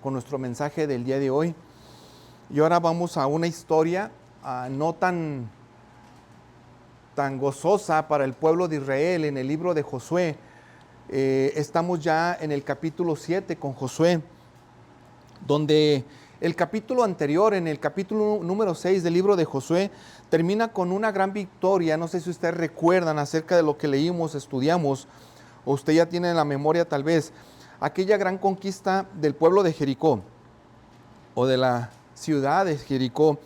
Con nuestro mensaje del día de hoy. Y ahora vamos a una historia no tan gozosa para el pueblo de Israel en el libro de Josué. Estamos ya en el capítulo 7 con Josué, donde el capítulo anterior, en el capítulo número 6 del libro de Josué, termina con una gran victoria. No sé si ustedes recuerdan acerca de lo que leímos, estudiamos, o usted ya tiene en la memoria tal vez, aquella gran conquista del pueblo de Jericó, o de la ciudad de Jericó,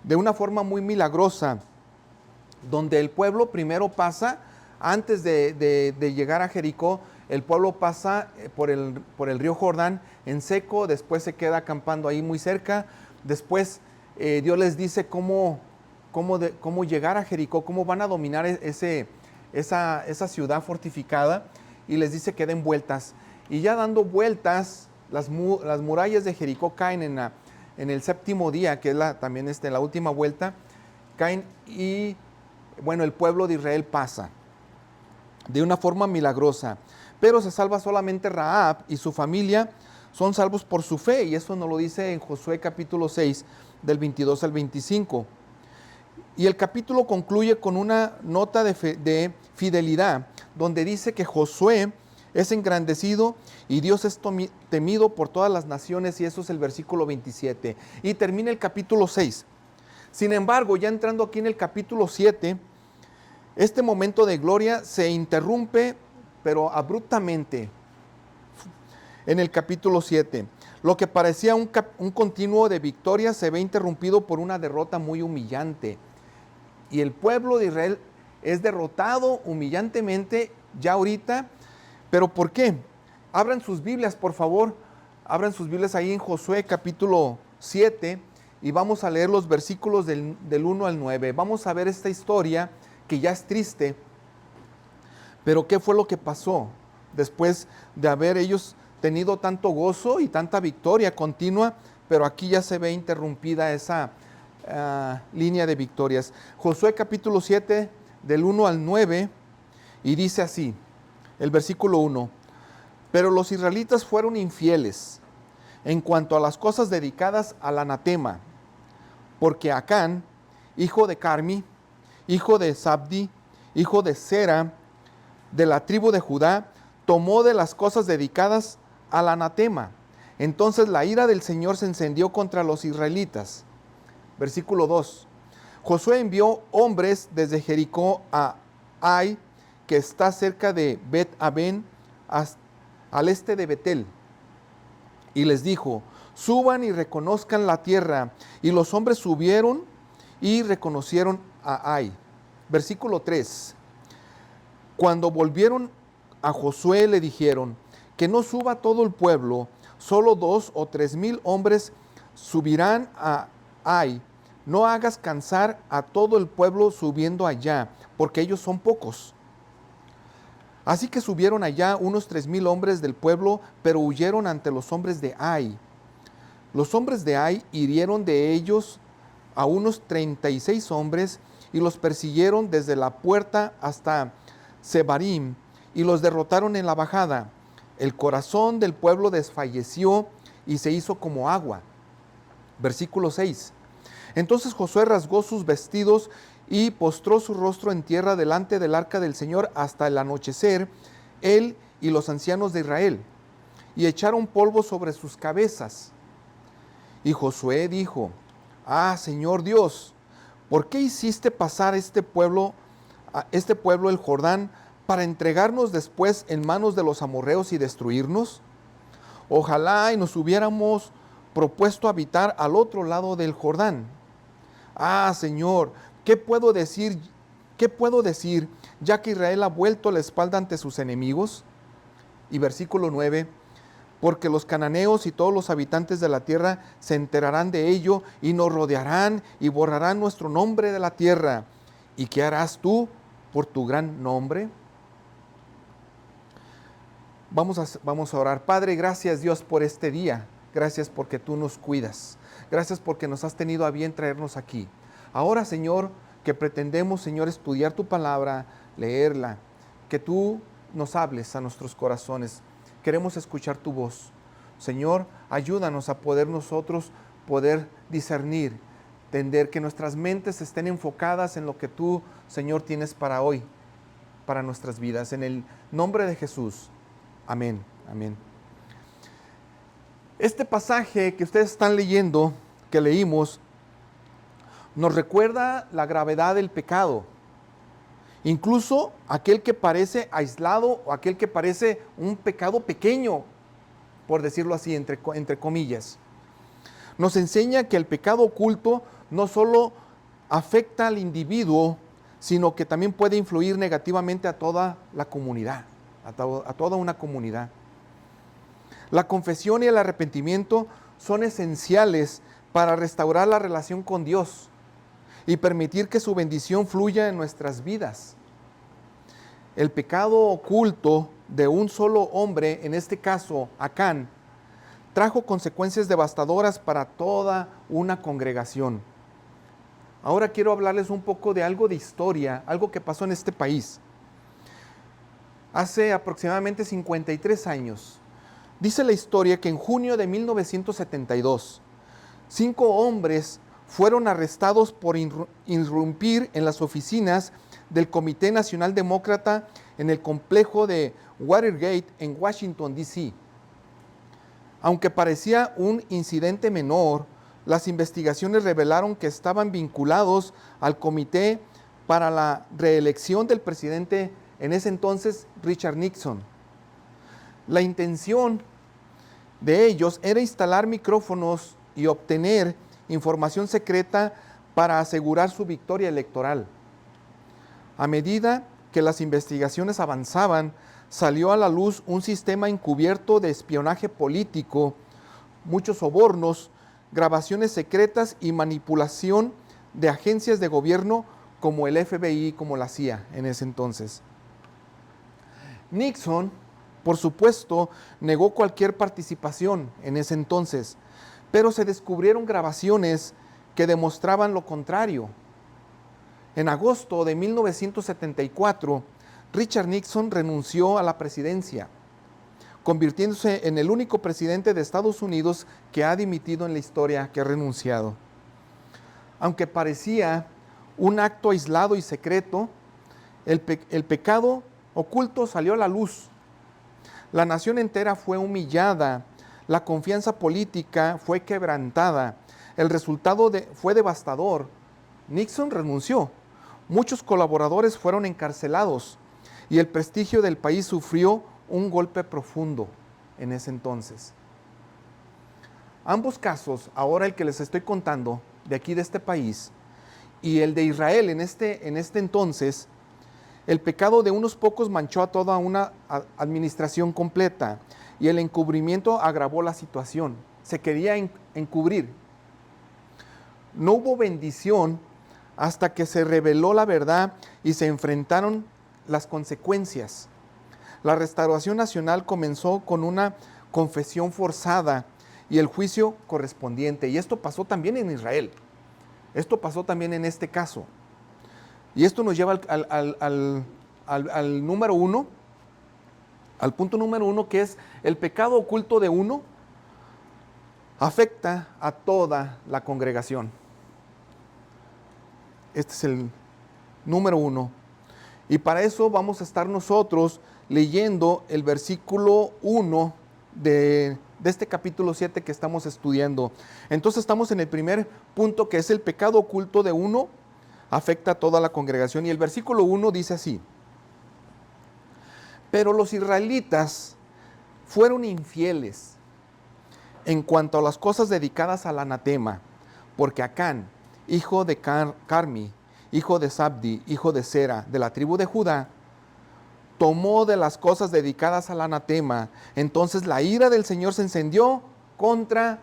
de una forma muy milagrosa, donde el pueblo primero pasa, antes de llegar a Jericó, el pueblo pasa por el río Jordán en seco, después se queda acampando ahí muy cerca, después Dios les dice cómo llegar a Jericó, cómo van a dominar esa ciudad fortificada, y les dice que den vueltas. Y ya dando vueltas, las murallas de Jericó caen en el séptimo día, que es también la última vuelta, caen, y bueno, el pueblo de Israel pasa de una forma milagrosa, pero se salva solamente Rahab y su familia son salvos por su fe, y eso nos lo dice en Josué capítulo 6, del 22 al 25. Y el capítulo concluye con una nota de fidelidad, donde dice que Josué es engrandecido y Dios es temido por todas las naciones, y eso es el versículo 27. Y termina el capítulo 6. Sin embargo, ya entrando aquí en el capítulo 7, este momento de gloria se interrumpe, pero abruptamente, en el capítulo 7. Lo que parecía un continuo de victoria se ve interrumpido por una derrota muy humillante. Y el pueblo de Israel es derrotado humillantemente ya ahorita. ¿Pero por qué? Abran sus Biblias, por favor. Abran sus Biblias ahí en Josué capítulo 7 y vamos a leer los versículos del 1 al 9. Vamos a ver esta historia que ya es triste. Pero ¿qué fue lo que pasó después de haber ellos tenido tanto gozo y tanta victoria continua? Pero aquí ya se ve interrumpida esa línea de victorias. Josué capítulo 7 del 1 al 9, y dice así, el versículo 1: pero los israelitas fueron infieles en cuanto a las cosas dedicadas al anatema, porque Acán, hijo de Carmi, hijo de Sabdi, hijo de Sera, de la tribu de Judá, tomó de las cosas dedicadas al anatema. Entonces la ira del Señor se encendió contra los israelitas. Versículo 2. Josué envió hombres desde Jericó a Ai, que está cerca de Bet-Aben, al este de Betel, y les dijo: suban y reconozcan la tierra. Y los hombres subieron y reconocieron a Ai. Versículo 3. Cuando volvieron a Josué le dijeron: que no suba todo el pueblo, solo 2,000 o 3,000 hombres subirán a Ai. No hagas cansar a todo el pueblo subiendo allá, porque ellos son pocos. Así que subieron allá unos 3,000 hombres del pueblo, pero huyeron ante los hombres de Ai. Los hombres de Ai hirieron de ellos a unos 36 hombres y los persiguieron desde la puerta hasta Sebarim y los derrotaron en la bajada. El corazón del pueblo desfalleció y se hizo como agua. Versículo 6. Entonces Josué rasgó sus vestidos y postró su rostro en tierra delante del arca del Señor hasta el anochecer, él y los ancianos de Israel, y echaron polvo sobre sus cabezas. Y Josué dijo: ah, Señor Dios, ¿por qué hiciste pasar este pueblo el Jordán para entregarnos después en manos de los amorreos y destruirnos? Ojalá y nos hubiéramos propuesto habitar al otro lado del Jordán. Ah, Señor, ¿qué puedo decir? Ya que Israel ha vuelto la espalda ante sus enemigos? Y versículo 9: porque los cananeos y todos los habitantes de la tierra se enterarán de ello y nos rodearán y borrarán nuestro nombre de la tierra. ¿Y qué harás tú por tu gran nombre? Vamos a orar. Padre, gracias Dios por este día. Gracias porque tú nos cuidas. Gracias porque nos has tenido a bien traernos aquí. Ahora, Señor, que pretendemos, Señor, estudiar tu palabra, leerla, que tú nos hables a nuestros corazones. Queremos escuchar tu voz. Señor, ayúdanos a poder nosotros poder discernir, entender que nuestras mentes estén enfocadas en lo que tú, Señor, tienes para hoy, para nuestras vidas. En el nombre de Jesús. Amén. Amén. Este pasaje que ustedes están leyendo, que leímos, nos recuerda la gravedad del pecado. Incluso aquel que parece aislado o aquel que parece un pecado pequeño, por decirlo así, entre comillas. Nos enseña que el pecado oculto no solo afecta al individuo, sino que también puede influir negativamente a toda la comunidad, a toda una comunidad. La confesión y el arrepentimiento son esenciales para restaurar la relación con Dios y permitir que su bendición fluya en nuestras vidas. El pecado oculto de un solo hombre, en este caso Acán, trajo consecuencias devastadoras para toda una congregación. Ahora quiero hablarles un poco de algo de historia, algo que pasó en este país. Hace aproximadamente 53 años, dice la historia que en junio de 1972, 5 hombres fueron arrestados por irrumpir en las oficinas del Comité Nacional Demócrata en el complejo de Watergate en Washington, D.C. Aunque parecía un incidente menor, las investigaciones revelaron que estaban vinculados al comité para la reelección del presidente en ese entonces, Richard Nixon. La intención de ellos era instalar micrófonos y obtener información secreta para asegurar su victoria electoral. A medida que las investigaciones avanzaban, salió a la luz un sistema encubierto de espionaje político, muchos sobornos, grabaciones secretas y manipulación de agencias de gobierno como el FBI, como la CIA en ese entonces. Nixon, por supuesto, negó cualquier participación en ese entonces, pero se descubrieron grabaciones que demostraban lo contrario. En agosto de 1974, Richard Nixon renunció a la presidencia, convirtiéndose en el único presidente de Estados Unidos que ha dimitido en la historia, que ha renunciado. Aunque parecía un acto aislado y secreto, el pecado oculto salió a la luz. La nación entera fue humillada, la confianza política fue quebrantada, el resultado fue devastador. Nixon renunció, muchos colaboradores fueron encarcelados y el prestigio del país sufrió un golpe profundo en ese entonces. Ambos casos, ahora el que les estoy contando, de aquí de este país, y el de Israel en este entonces, el pecado de unos pocos manchó a toda una administración completa y el encubrimiento agravó la situación. Se quería encubrir. No hubo bendición hasta que se reveló la verdad y se enfrentaron las consecuencias. La restauración nacional comenzó con una confesión forzada y el juicio correspondiente. Y esto pasó también en Israel. Esto pasó también en este caso. Y esto nos lleva al número uno, al punto número uno, que es el pecado oculto de uno afecta a toda la congregación. Este es el número uno. Y para eso vamos a estar nosotros leyendo el versículo 1 de este capítulo 7 que estamos estudiando. Entonces estamos en el primer punto, que es el pecado oculto de uno afecta a toda la congregación. Y el versículo 1 dice así: pero los israelitas fueron infieles en cuanto a las cosas dedicadas al anatema, porque Acán, hijo de Carmi, hijo de Sabdi, hijo de Sera, de la tribu de Judá, tomó de las cosas dedicadas al anatema. Entonces la ira del Señor se encendió contra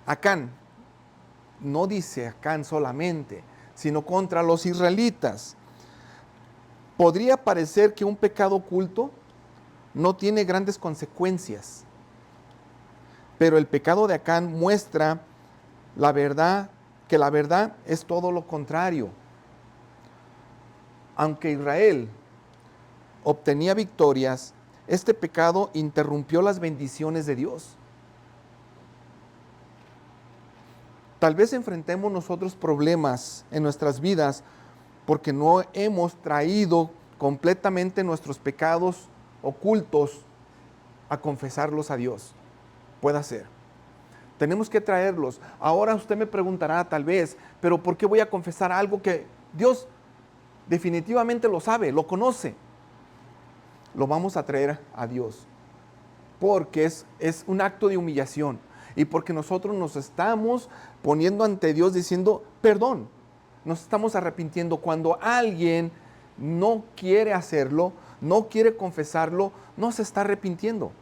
Acán. No dice Acán solamente, sino contra los israelitas. Podría parecer que un pecado oculto no tiene grandes consecuencias, pero el pecado de Acán muestra la verdad, que la verdad es todo lo contrario. Aunque Israel obtenía victorias, este pecado interrumpió las bendiciones de Dios. Tal vez enfrentemos nosotros problemas en nuestras vidas porque no hemos traído completamente nuestros pecados ocultos a confesarlos a Dios. Puede ser. Tenemos que traerlos. Ahora usted me preguntará tal vez, pero ¿por qué voy a confesar algo que Dios definitivamente lo sabe, lo conoce? Lo vamos a traer a Dios porque es un acto de humillación y porque nosotros nos estamos poniendo ante Dios diciendo perdón. Nos estamos arrepintiendo. Cuando alguien no quiere hacerlo, no quiere confesarlo, no se está arrepintiendo.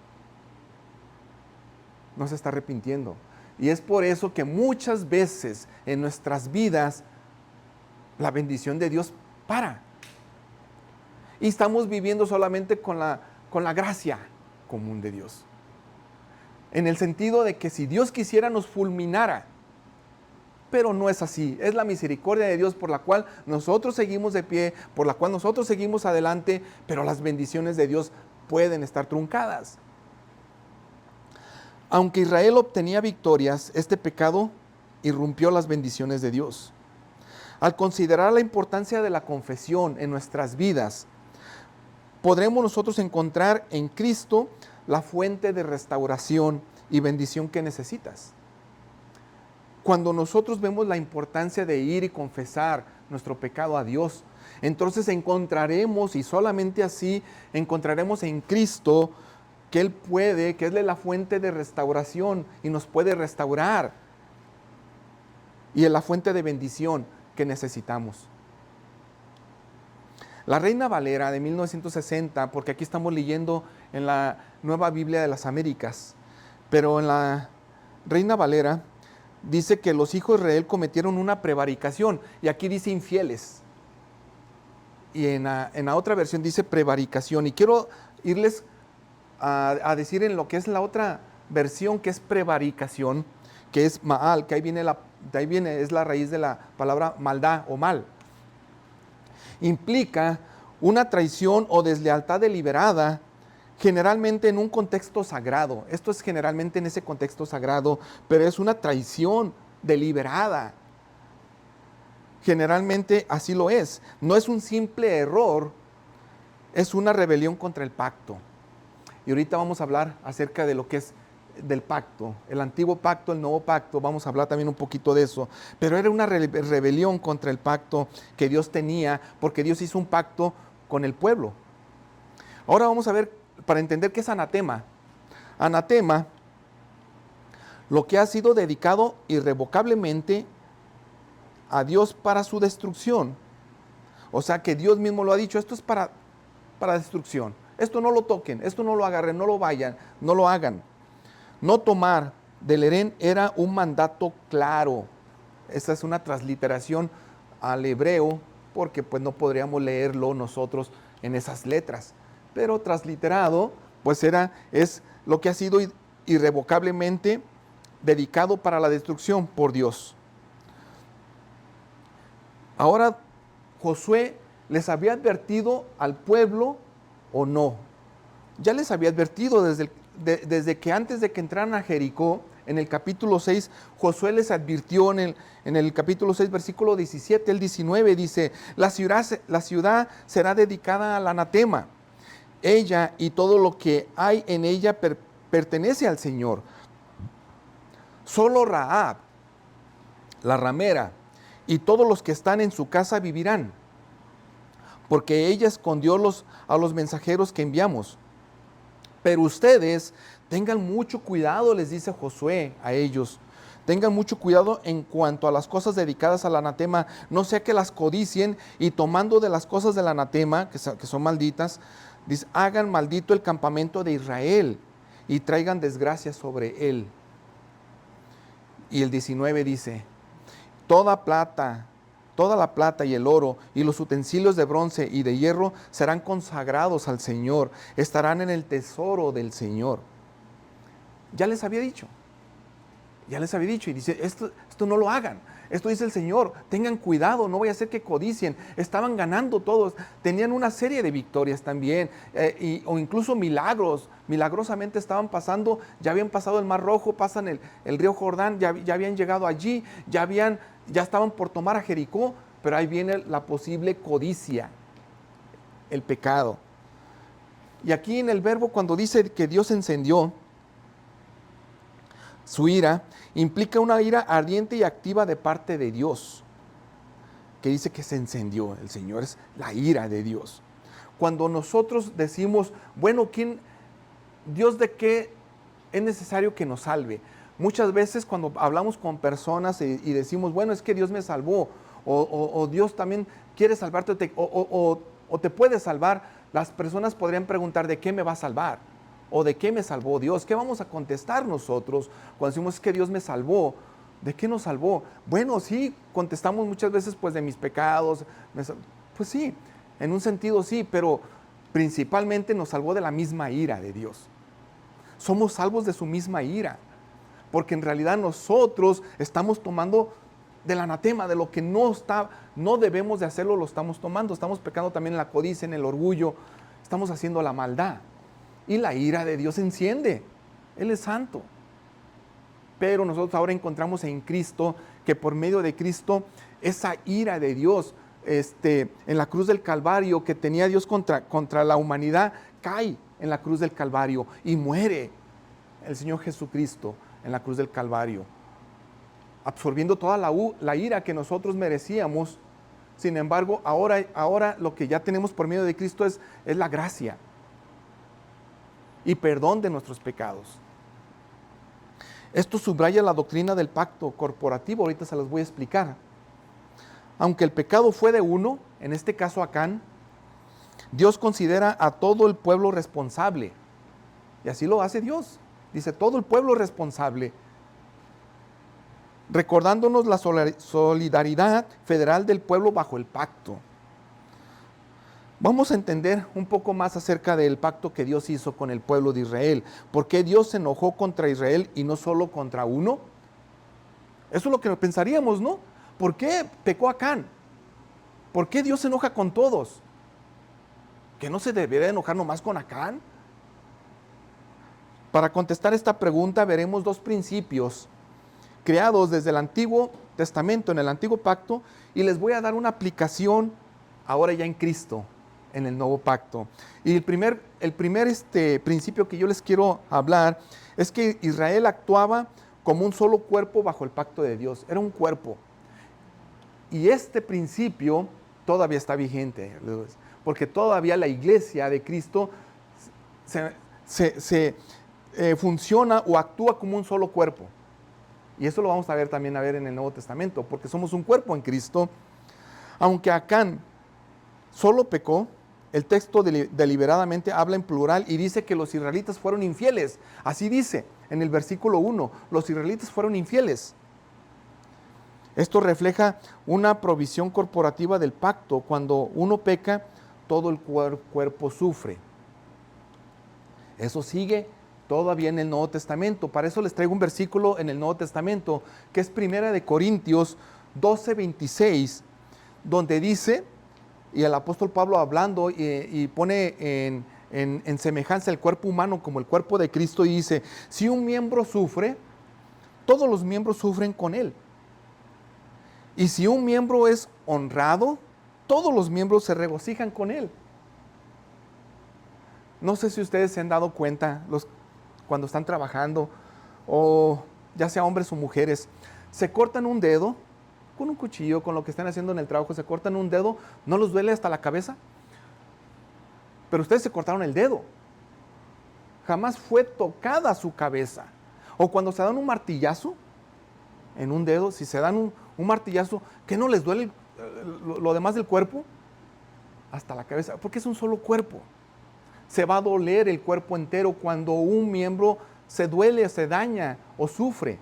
No se está arrepintiendo. Y es por eso que muchas veces en nuestras vidas la bendición de Dios para. Y estamos viviendo solamente con la gracia común de Dios. En el sentido de que si Dios quisiera nos fulminara. Pero no es así. Es la misericordia de Dios por la cual nosotros seguimos de pie, por la cual nosotros seguimos adelante, pero las bendiciones de Dios pueden estar truncadas. Aunque Israel obtenía victorias, este pecado irrumpió las bendiciones de Dios. Al considerar la importancia de la confesión en nuestras vidas, podremos nosotros encontrar en Cristo la fuente de restauración y bendición que necesitas. Cuando nosotros vemos la importancia de ir y confesar nuestro pecado a Dios, entonces encontraremos, y solamente así encontraremos en Cristo que Él puede, que es la fuente de restauración y nos puede restaurar, y es la fuente de bendición que necesitamos. La Reina Valera de 1960, porque aquí estamos leyendo en la Nueva Biblia de las Américas, pero en la Reina Valera dice que los hijos de Israel cometieron una prevaricación, y aquí dice infieles. Y en la otra versión dice prevaricación, y quiero irles a decir en lo que es la otra versión, que es prevaricación, que es Maal, que de ahí viene, es la raíz de la palabra maldad o mal. Implica una traición o deslealtad deliberada, generalmente en un contexto sagrado. Esto es generalmente en ese contexto sagrado, pero es una traición deliberada. Generalmente así lo es. No es un simple error, es una rebelión contra el pacto. Y ahorita vamos a hablar acerca de lo que es del pacto, el antiguo pacto, el nuevo pacto, vamos a hablar también un poquito de eso, pero era una rebelión contra el pacto que Dios tenía, porque Dios hizo un pacto con el pueblo. Ahora vamos a ver, para entender qué es anatema. Anatema, lo que ha sido dedicado irrevocablemente a Dios para su destrucción. O sea que Dios mismo lo ha dicho, esto es para destrucción. Esto no lo toquen, esto no lo agarren, no lo vayan, no lo hagan. No tomar del herén era un mandato claro. Esta es una transliteración al hebreo, porque pues no podríamos leerlo nosotros en esas letras. Pero transliterado, pues es lo que ha sido irrevocablemente dedicado para la destrucción por Dios. Ahora, Josué les había advertido al pueblo o no. Ya les había advertido desde que antes de que entraran a Jericó, en el capítulo 6, Josué les advirtió en el capítulo 6, versículo 17, el 19, dice, la ciudad será dedicada al anatema. Ella y todo lo que hay en ella pertenece al Señor. Solo Rahab, la ramera, y todos los que están en su casa vivirán, porque ella escondió a los mensajeros que enviamos. Pero ustedes tengan mucho cuidado, les dice Josué a ellos. Tengan mucho cuidado en cuanto a las cosas dedicadas al anatema, no sea que las codicien y tomando de las cosas del anatema, que son malditas, dice, hagan maldito el campamento de Israel y traigan desgracia sobre él. Y el 19 dice, toda la plata y el oro y los utensilios de bronce y de hierro serán consagrados al Señor, estarán en el tesoro del Señor. Ya les había dicho y dice, esto no lo hagan. Esto dice el Señor, tengan cuidado, no vaya a ser que codicien. Estaban ganando todos, tenían una serie de victorias también, o incluso milagros. Milagrosamente estaban pasando, ya habían pasado el Mar Rojo, pasan el río Jordán, ya habían llegado allí, ya estaban por tomar a Jericó, pero ahí viene la posible codicia, el pecado. Y aquí en el verbo, cuando dice que Dios encendió su ira, implica una ira ardiente y activa de parte de Dios, que dice que se encendió. El Señor es la ira de Dios. Cuando nosotros decimos, bueno, Dios, ¿de qué es necesario que nos salve? Muchas veces cuando hablamos con personas y decimos, bueno, es que Dios me salvó, o Dios también quiere salvarte, o te puede salvar, las personas podrían preguntar, ¿de qué me va a salvar? ¿O de qué me salvó Dios? ¿Qué vamos a contestar nosotros cuando decimos que Dios me salvó? ¿De qué nos salvó? Bueno, sí, contestamos muchas veces pues de mis pecados. Pues sí, en un sentido sí, pero principalmente nos salvó de la misma ira de Dios. Somos salvos de su misma ira, porque en realidad nosotros estamos tomando del anatema, de lo que no debemos de hacerlo, lo estamos tomando. Estamos pecando también en la codicia, en el orgullo. Estamos haciendo la maldad. Y la ira de Dios se enciende. Él es santo. Pero nosotros ahora encontramos en Cristo que por medio de Cristo, esa ira de Dios en la cruz del Calvario que tenía Dios contra la humanidad, cae en la cruz del Calvario y muere el Señor Jesucristo en la cruz del Calvario, absorbiendo toda la ira que nosotros merecíamos. Sin embargo, ahora lo que ya tenemos por medio de Cristo es la gracia y perdón de nuestros pecados. Esto subraya la doctrina del pacto corporativo, ahorita se las voy a explicar. Aunque el pecado fue de uno, en este caso Acán, Dios considera a todo el pueblo responsable. Y así lo hace Dios. Dice, todo el pueblo es responsable, recordándonos la solidaridad federal del pueblo bajo el pacto. Vamos a entender un poco más acerca del pacto que Dios hizo con el pueblo de Israel. ¿Por qué Dios se enojó contra Israel y no solo contra uno? Eso es lo que pensaríamos, ¿no? ¿Por qué pecó Acán? ¿Por qué Dios se enoja con todos? ¿Que no se debería enojar nomás con Acán? Para contestar esta pregunta veremos dos principios creados desde el Antiguo Testamento, en el Antiguo Pacto, y les voy a dar una aplicación ahora ya en Cristo, en el Nuevo Pacto. Y el primer principio que yo les quiero hablar es que Israel actuaba como un solo cuerpo bajo el pacto de Dios. Era un cuerpo. Y este principio todavía está vigente, porque todavía la iglesia de Cristo funciona o actúa como un solo cuerpo. Y eso lo vamos a ver también en el Nuevo Testamento, porque somos un cuerpo en Cristo. Aunque Acán solo pecó, el texto deliberadamente habla en plural y dice que los israelitas fueron infieles. Así dice en el versículo 1, los israelitas fueron infieles. Esto refleja una provisión corporativa del pacto. Cuando uno peca, todo el cuerpo sufre. Eso sigue todavía en el Nuevo Testamento. Para eso les traigo un versículo en el Nuevo Testamento, que es 1 Corintios 12:26, donde dice, y el apóstol Pablo hablando y pone en semejanza el cuerpo humano como el cuerpo de Cristo, y dice, si un miembro sufre, todos los miembros sufren con él. Y si un miembro es honrado, todos los miembros se regocijan con él. No sé si ustedes se han dado cuenta, cuando están trabajando, o ya sea hombres o mujeres, se cortan un dedo con un cuchillo, con lo que están haciendo en el trabajo, se cortan un dedo, ¿no les duele hasta la cabeza? Pero ustedes se cortaron el dedo. Jamás fue tocada su cabeza. O cuando se dan un martillazo en un dedo, si se dan un martillazo, ¿qué no les duele lo demás del cuerpo? Hasta la cabeza, porque es un solo cuerpo. Se va a doler el cuerpo entero cuando un miembro se duele, se daña o sufre.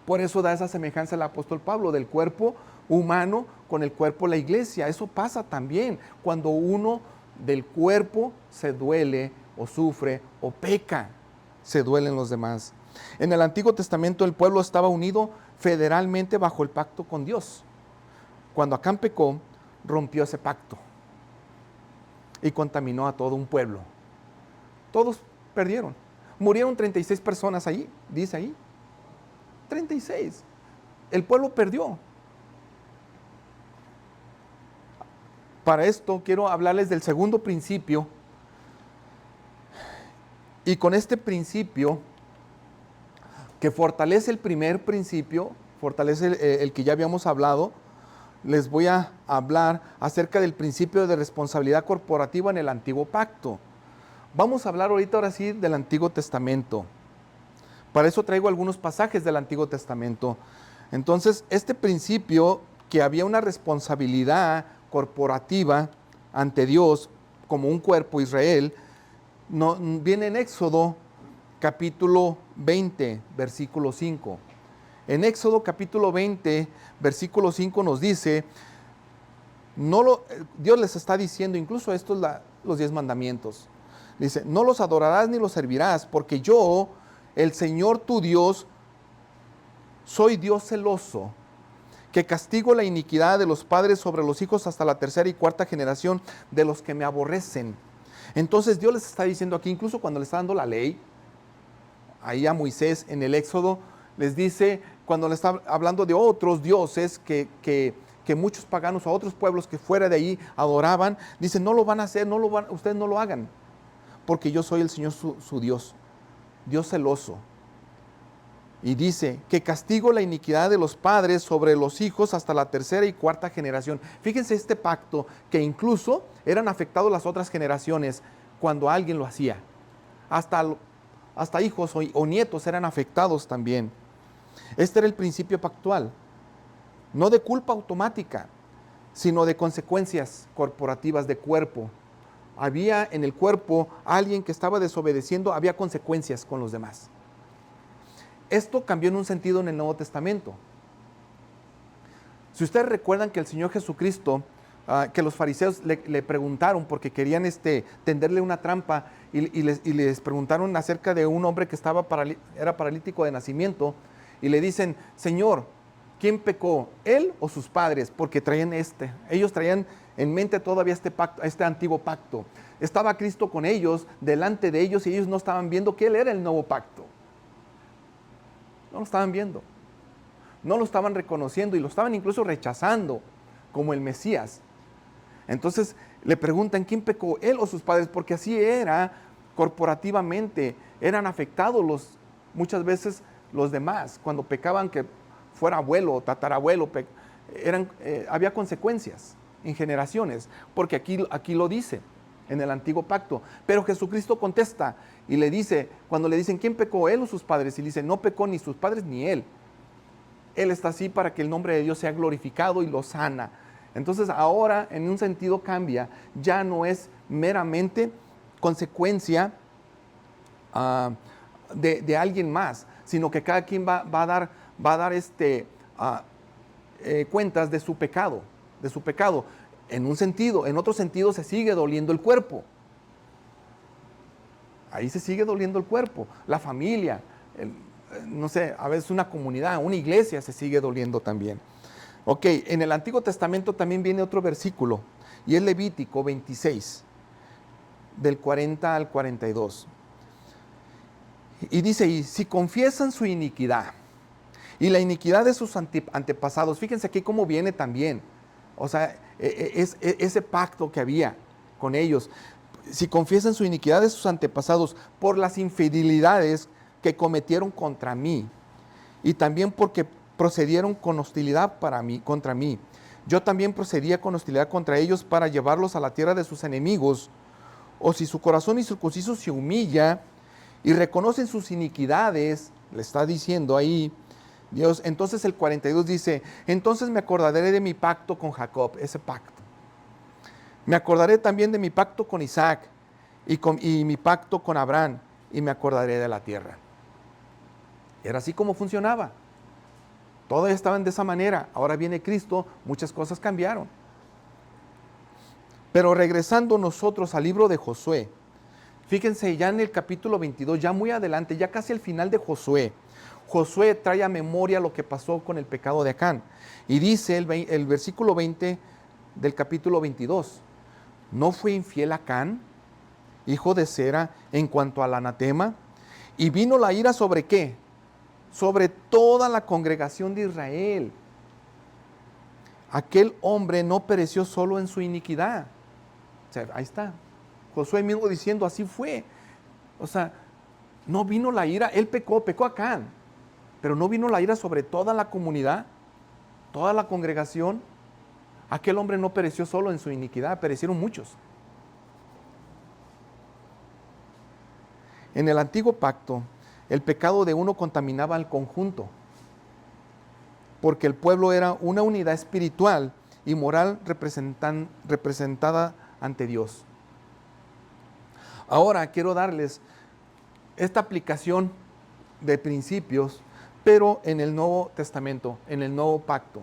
Por eso da esa semejanza el apóstol Pablo del cuerpo humano con el cuerpo de la iglesia. Eso pasa también cuando uno del cuerpo se duele o sufre o peca. se duelen los demás. En el Antiguo Testamento el pueblo estaba unido federalmente bajo el pacto con Dios. Cuando Acán pecó, rompió ese pacto y contaminó a todo un pueblo. Todos perdieron. Murieron 36 personas ahí, dice ahí. 36. El pueblo perdió. Para esto quiero hablarles del segundo principio. Y con este principio, que fortalece el primer principio, fortalece el que ya habíamos hablado, les voy a hablar acerca del principio de responsabilidad corporativa en el Antiguo Pacto. Vamos a hablar ahora sí del Antiguo Testamento. Para eso traigo algunos pasajes del Antiguo Testamento. Entonces, este principio, que había una responsabilidad corporativa ante Dios como un cuerpo Israel, viene en Éxodo capítulo 20, versículo 5. En Éxodo capítulo 20, versículo 5 nos dice, Dios les está diciendo, incluso estos los 10 mandamientos. Dice, no los adorarás ni los servirás, porque yo, el Señor tu Dios, soy Dios celoso, que castigo la iniquidad de los padres sobre los hijos hasta la tercera y cuarta generación de los que me aborrecen. Entonces Dios les está diciendo aquí, incluso cuando le está dando la ley, ahí a Moisés en el Éxodo, les dice, cuando le está hablando de otros dioses que muchos paganos o otros pueblos que fuera de ahí adoraban, dice, no lo van a hacer, ustedes no lo hagan, porque yo soy el Señor su Dios, Dios celoso. Y dice que castigo la iniquidad de los padres sobre los hijos hasta la tercera y cuarta generación. Fíjense este pacto, que incluso eran afectados las otras generaciones cuando alguien lo hacía. Hasta hijos o nietos eran afectados también. Este era el principio pactual, no de culpa automática, sino de consecuencias corporativas de cuerpo. Había en el cuerpo alguien que estaba desobedeciendo, había consecuencias con los demás. Esto cambió en un sentido en el Nuevo Testamento. Si ustedes recuerdan que el Señor Jesucristo, que los fariseos le preguntaron porque querían tenderle una trampa y les preguntaron acerca de un hombre que era paralítico de nacimiento, y le dicen, Señor, ¿quién pecó, él o sus padres? Porque ellos traían en mente todavía este antiguo pacto. Estaba Cristo con ellos, delante de ellos, y ellos no estaban viendo que Él era el nuevo pacto. No lo estaban viendo, no lo estaban reconociendo y lo estaban incluso rechazando como el Mesías. Entonces le preguntan, ¿quién pecó, él o sus padres? Porque así era corporativamente, eran afectados muchas veces los demás. Cuando pecaban, que fuera abuelo o tatarabuelo, había consecuencias en generaciones, porque aquí lo dice en el Antiguo Pacto. Pero Jesucristo contesta y le dice, cuando le dicen, ¿quién pecó, él o sus padres? Y le dice, no pecó ni sus padres ni él. Él está así para que el nombre de Dios sea glorificado y lo sana. Entonces ahora en un sentido cambia, ya no es meramente consecuencia de alguien más, sino que cada quien va a dar cuentas de su pecado, En un sentido, en otro sentido se sigue doliendo el cuerpo. Ahí se sigue doliendo el cuerpo. La familia, no sé, a veces una comunidad, una iglesia se sigue doliendo también. Ok, en el Antiguo Testamento también viene otro versículo, y es Levítico 26, del 40 al 42. Y dice, y si confiesan su iniquidad y la iniquidad de sus antepasados, fíjense aquí cómo viene también, o sea, ese pacto que había con ellos, si confiesan su iniquidad de sus antepasados por las infidelidades que cometieron contra mí, y también porque procedieron con hostilidad contra mí, yo también procedía con hostilidad contra ellos para llevarlos a la tierra de sus enemigos, o si su corazón incircunciso se humilla y reconocen sus iniquidades, le está diciendo ahí Dios, entonces el 42 dice, entonces me acordaré de mi pacto con Jacob, ese pacto. Me acordaré también de mi pacto con Isaac y mi pacto con Abraham, y me acordaré de la tierra. Era así como funcionaba. Todos estaban de esa manera. Ahora viene Cristo, muchas cosas cambiaron. Pero regresando nosotros al libro de Josué, Fíjense, ya en el capítulo 22, ya muy adelante, ya casi al final de Josué, Josué trae a memoria lo que pasó con el pecado de Acán. Y dice el versículo 20 del capítulo 22, ¿no fue infiel Acán, hijo de Zera, en cuanto al anatema? Y vino la ira ¿sobre qué? Sobre toda la congregación de Israel. Aquel hombre no pereció solo en su iniquidad. O sea, ahí está. Josué mismo diciendo, así fue. O sea, no vino la ira, él pecó Acán, pero no vino la ira sobre toda la comunidad, toda la congregación. Aquel hombre no pereció solo en su iniquidad, perecieron muchos. En el antiguo pacto, el pecado de uno contaminaba al conjunto, porque el pueblo era una unidad espiritual y moral representada ante Dios. Ahora quiero darles esta aplicación de principios, pero en el Nuevo Testamento, en el Nuevo Pacto.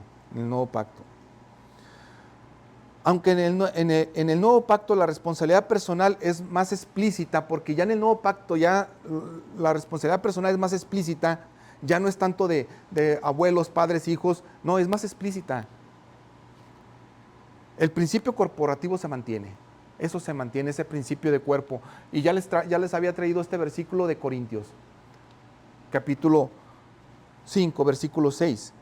Aunque en el Nuevo Pacto la responsabilidad personal es más explícita, porque ya en el Nuevo Pacto ya la responsabilidad personal es más explícita, ya no es tanto de abuelos, padres, hijos, no, es más explícita. El principio corporativo se mantiene, eso se mantiene, ese principio de cuerpo. Y ya les había traído este versículo de Corintios, capítulo 5, versículo 6.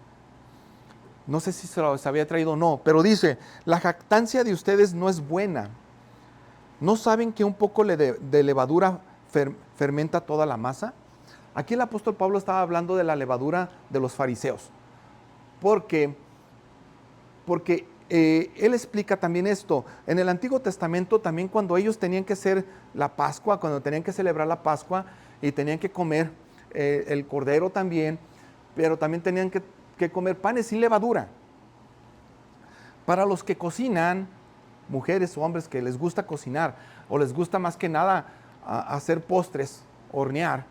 No sé si se los había traído o no, pero dice, la jactancia de ustedes no es buena. ¿No saben que un poco de levadura fermenta toda la masa? Aquí el apóstol Pablo estaba hablando de la levadura de los fariseos, porque él explica también esto. En el Antiguo Testamento también, cuando ellos tenían que hacer la Pascua, cuando tenían que celebrar la Pascua y tenían que comer el cordero también, pero también tenían que comer panes sin levadura. Para los que cocinan, mujeres o hombres que les gusta cocinar o les gusta más que nada hacer postres, hornear,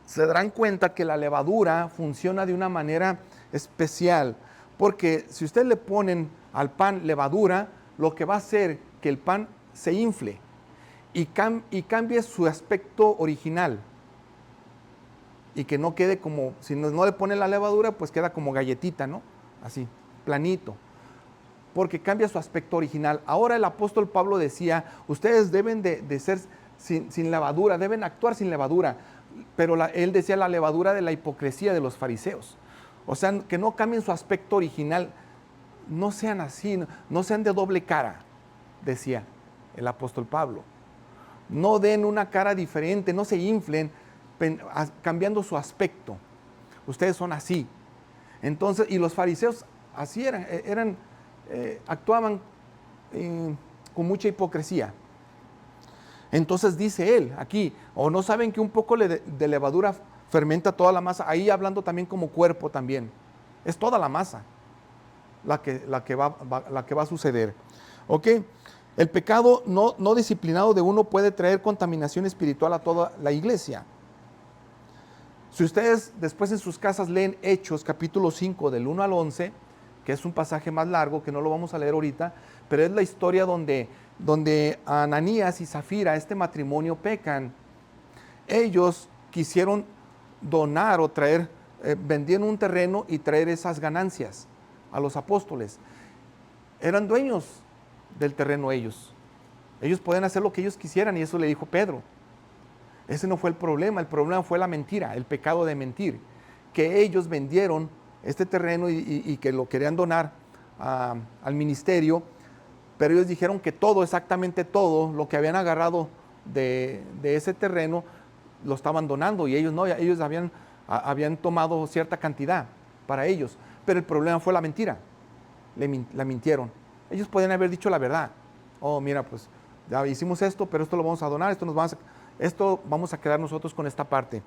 se darán cuenta que la levadura funciona de una manera especial, porque si ustedes le ponen al pan levadura, lo que va a hacer que el pan se infle y cambie su aspecto original, y que no quede como, si no le ponen la levadura, pues queda como galletita, ¿no? Así, planito, porque cambia su aspecto original. Ahora el apóstol Pablo decía, ustedes deben de ser sin levadura, deben actuar sin levadura, pero él decía la levadura de la hipocresía de los fariseos. O sea, que no cambien su aspecto original, no sean así, no sean de doble cara, decía el apóstol Pablo. No den una cara diferente, no se inflen cambiando su aspecto. Ustedes son así. Entonces, y los fariseos así eran actuaban con mucha hipocresía. Entonces dice él aquí, o no saben que un poco de levadura fermenta toda la masa, ahí hablando también como cuerpo también. Es toda la masa la que va a suceder. ¿Ok? El pecado no disciplinado de uno puede traer contaminación espiritual a toda la iglesia. Si ustedes después en sus casas leen Hechos capítulo 5 del 1 al 11, que es un pasaje más largo que no lo vamos a leer ahorita, pero es la historia donde Ananías y Zafira, este matrimonio, pecan. Ellos quisieron donar o traer, vendieron un terreno y traer esas ganancias a los apóstoles. Eran dueños del terreno ellos. Ellos podían hacer lo que ellos quisieran, y eso le dijo Pedro. Ese no fue el problema fue la mentira, el pecado de mentir, que ellos vendieron este terreno y que lo querían donar al ministerio, pero ellos dijeron que exactamente todo lo que habían agarrado de ese terreno lo estaban donando, y ellos no, ellos habían tomado cierta cantidad para ellos, pero el problema fue la mentira, la mintieron. Ellos podían haber dicho la verdad. Oh, mira, pues ya hicimos esto, pero esto lo vamos a donar, esto vamos a quedar nosotros con esta parte.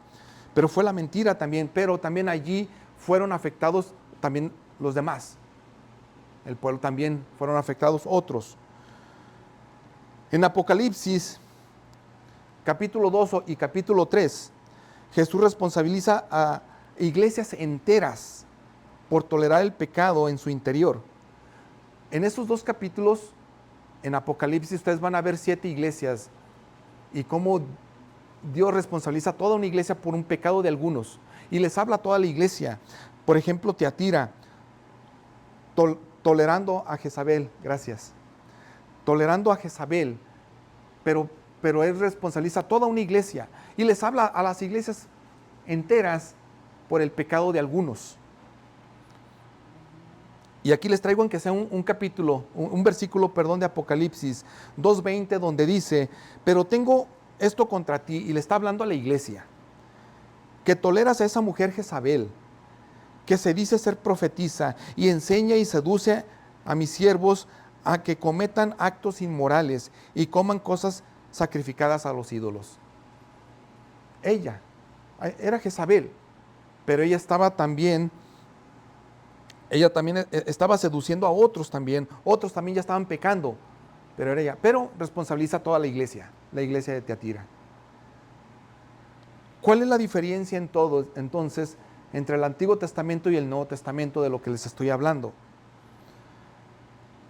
Pero fue la mentira también, pero también allí fueron afectados también los demás. El pueblo también fueron afectados otros. En Apocalipsis, capítulo 2 y capítulo 3, Jesús responsabiliza a iglesias enteras por tolerar el pecado en su interior. En esos dos capítulos, en Apocalipsis, ustedes van a ver 7 iglesias, y cómo Dios responsabiliza a toda una iglesia por un pecado de algunos. Y les habla a toda la iglesia. Por ejemplo, Tiatira, tolerando a Jezabel, gracias. Tolerando a Jezabel, pero él responsabiliza a toda una iglesia. Y les habla a las iglesias enteras por el pecado de algunos. Y aquí les traigo aunque sea un capítulo, un versículo, perdón, de Apocalipsis 2:20, donde dice, pero tengo esto contra ti, y le está hablando a la iglesia, que toleras a esa mujer Jezabel, que se dice ser profetisa, y enseña y seduce a mis siervos a que cometan actos inmorales y coman cosas sacrificadas a los ídolos. Ella era Jezabel, pero ella también estaba seduciendo a otros también ya estaban pecando, pero era ella. Pero responsabiliza a toda la iglesia de Tiatira. ¿Cuál es la diferencia entonces entre el Antiguo Testamento y el Nuevo Testamento de lo que les estoy hablando?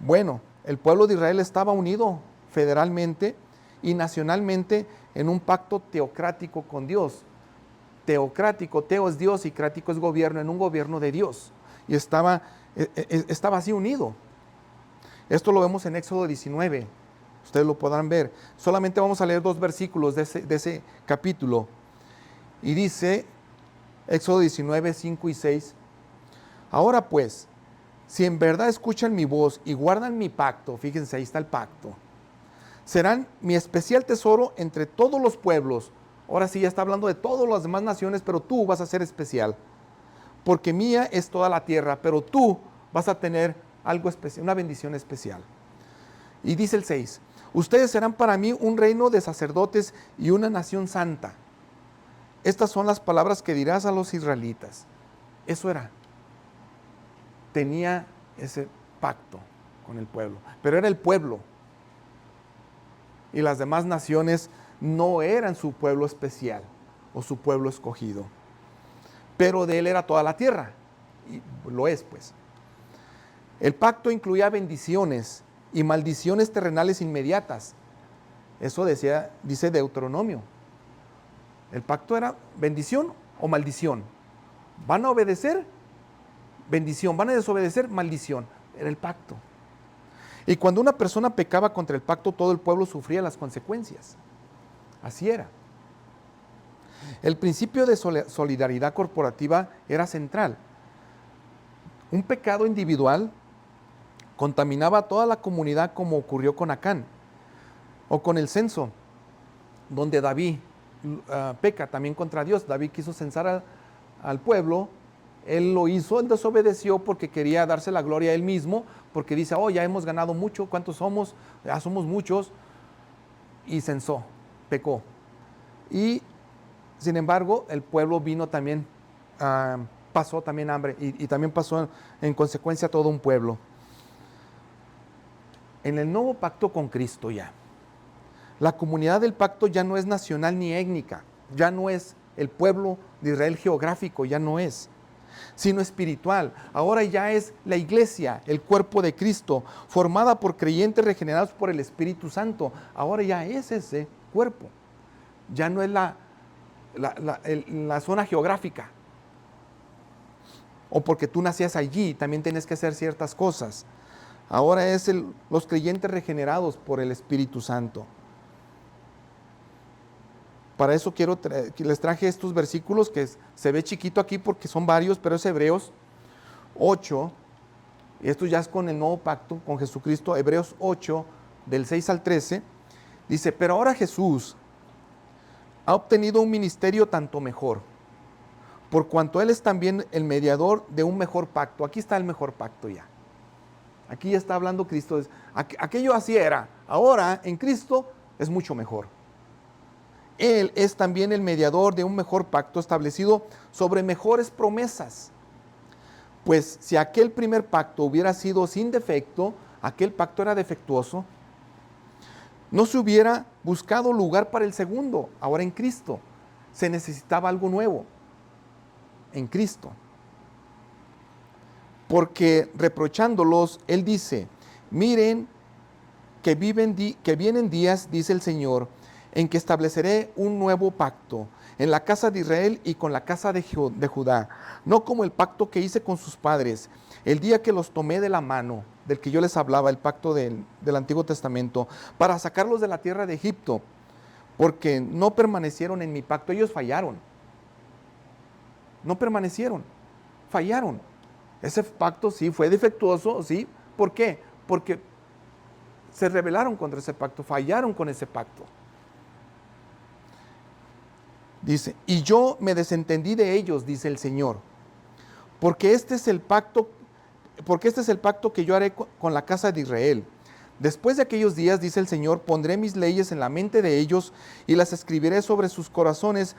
Bueno, el pueblo de Israel estaba unido federalmente y nacionalmente en un pacto teocrático con Dios. Teocrático, teo es Dios y crático es gobierno, en un gobierno de Dios. Y estaba así unido. Esto lo vemos en Éxodo 19. Ustedes lo podrán ver. Solamente vamos a leer 2 versículos de ese capítulo. Y dice, Éxodo 19, 5 y 6. Ahora pues, si en verdad escuchan mi voz y guardan mi pacto, fíjense, ahí está el pacto, serán mi especial tesoro entre todos los pueblos. Ahora sí, ya está hablando de todas las demás naciones, pero tú vas a ser especial. Porque mía es toda la tierra, pero tú vas a tener algo especial, una bendición especial. Y dice el 6, ustedes serán para mí un reino de sacerdotes y una nación santa. Estas son las palabras que dirás a los israelitas. Eso era. Tenía ese pacto con el pueblo, pero era el pueblo. Y las demás naciones no eran su pueblo especial o su pueblo escogido. Pero de él era toda la tierra, y lo es pues. El pacto incluía bendiciones y maldiciones terrenales inmediatas. Eso dice Deuteronomio. El pacto era bendición o maldición. ¿Van a obedecer? Bendición. ¿Van a desobedecer? Maldición. Era el pacto. Y cuando una persona pecaba contra el pacto, todo el pueblo sufría las consecuencias. Así era. El principio de solidaridad corporativa era central. Un pecado individual contaminaba a toda la comunidad, como ocurrió con Acán o con el censo, donde David peca también contra Dios. David quiso censar al pueblo, él lo hizo, él desobedeció porque quería darse la gloria a él mismo, porque dice, ya hemos ganado mucho, ¿cuántos somos? Ya somos muchos, y censó, pecó. Y sin embargo, el pueblo vino también, pasó también hambre y también pasó en consecuencia todo un pueblo. En el nuevo pacto con Cristo ya, la comunidad del pacto ya no es nacional ni étnica, ya no es el pueblo de Israel geográfico, ya no es, sino espiritual. Ahora ya es la iglesia, el cuerpo de Cristo, formada por creyentes regenerados por el Espíritu Santo. Ahora ya es ese cuerpo, ya no es la zona geográfica, o porque tú nacías allí, también tienes que hacer ciertas cosas. Ahora es los creyentes regenerados por el Espíritu Santo. Para eso les traje estos versículos que se ve chiquito aquí porque son varios, pero es Hebreos 8, y esto ya es con el nuevo pacto, con Jesucristo. Hebreos 8, del 6 al 13, dice, pero ahora Jesús ha obtenido un ministerio tanto mejor, por cuanto Él es también el mediador de un mejor pacto. Aquí está el mejor pacto ya. Aquí ya está hablando Cristo. Aquello así era. Ahora en Cristo es mucho mejor. Él es también el mediador de un mejor pacto establecido sobre mejores promesas. Pues si aquel primer pacto hubiera sido sin defecto, aquel pacto era defectuoso, no se hubiera buscado lugar para el segundo. Ahora en Cristo se necesitaba algo nuevo. En Cristo. Porque reprochándolos, Él dice, miren que vienen días, dice el Señor, en que estableceré un nuevo pacto en la casa de Israel y con la casa de Judá, no como el pacto que hice con sus padres, el día que los tomé de la mano, del que yo les hablaba, el pacto del Antiguo Testamento, para sacarlos de la tierra de Egipto, porque no permanecieron en mi pacto. Ellos fallaron, no permanecieron, fallaron. Ese pacto sí fue defectuoso, sí. ¿Por qué? Porque se rebelaron contra ese pacto, fallaron con ese pacto. Dice, y yo me desentendí de ellos, dice el Señor, porque este es el pacto que yo haré con la casa de Israel. Después de aquellos días, dice el Señor, pondré mis leyes en la mente de ellos y las escribiré sobre sus corazones.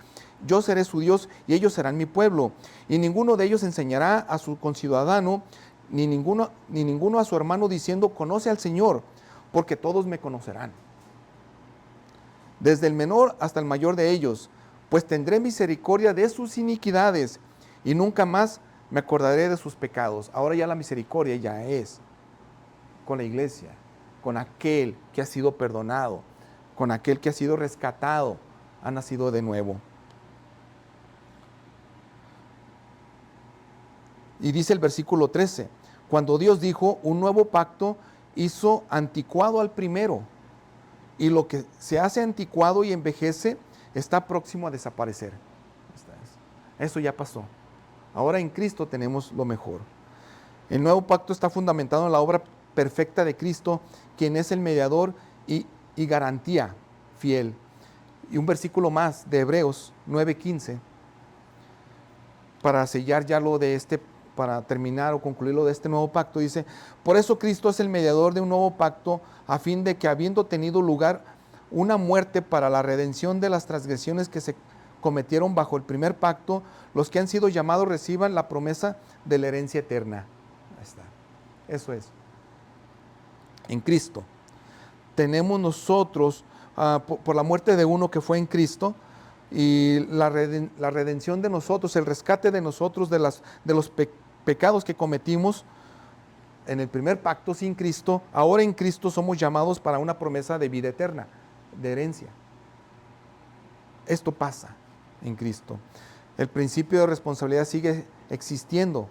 Yo seré su Dios y ellos serán mi pueblo. Y ninguno de ellos enseñará a su conciudadano, ni ninguno a su hermano, diciendo, conoce al Señor, porque todos me conocerán. Desde el menor hasta el mayor de ellos, pues tendré misericordia de sus iniquidades y nunca más me acordaré de sus pecados. Ahora ya la misericordia ya es con la iglesia, con aquel que ha sido perdonado, con aquel que ha sido rescatado, ha nacido de nuevo. Y dice el versículo 13, cuando Dios dijo, un nuevo pacto hizo anticuado al primero, y lo que se hace anticuado y envejece está próximo a desaparecer. Eso ya pasó. Ahora en Cristo tenemos lo mejor. El nuevo pacto está fundamentado en la obra perfecta de Cristo, quien es el mediador y garantía fiel. Y un versículo más de Hebreos 9:15, para sellar ya lo de para terminar o concluir lo de este nuevo pacto, dice, por eso Cristo es el mediador de un nuevo pacto, a fin de que habiendo tenido lugar una muerte para la redención de las transgresiones que se cometieron bajo el primer pacto, los que han sido llamados reciban la promesa de la herencia eterna. Ahí está. Eso es. En Cristo. Tenemos nosotros, por la muerte de uno que fue en Cristo, y la redención de nosotros, el rescate de nosotros de los pecados que cometimos en el primer pacto sin Cristo, ahora en Cristo somos llamados para una promesa de vida eterna, de herencia. Esto pasa en Cristo. El principio de responsabilidad sigue existiendo,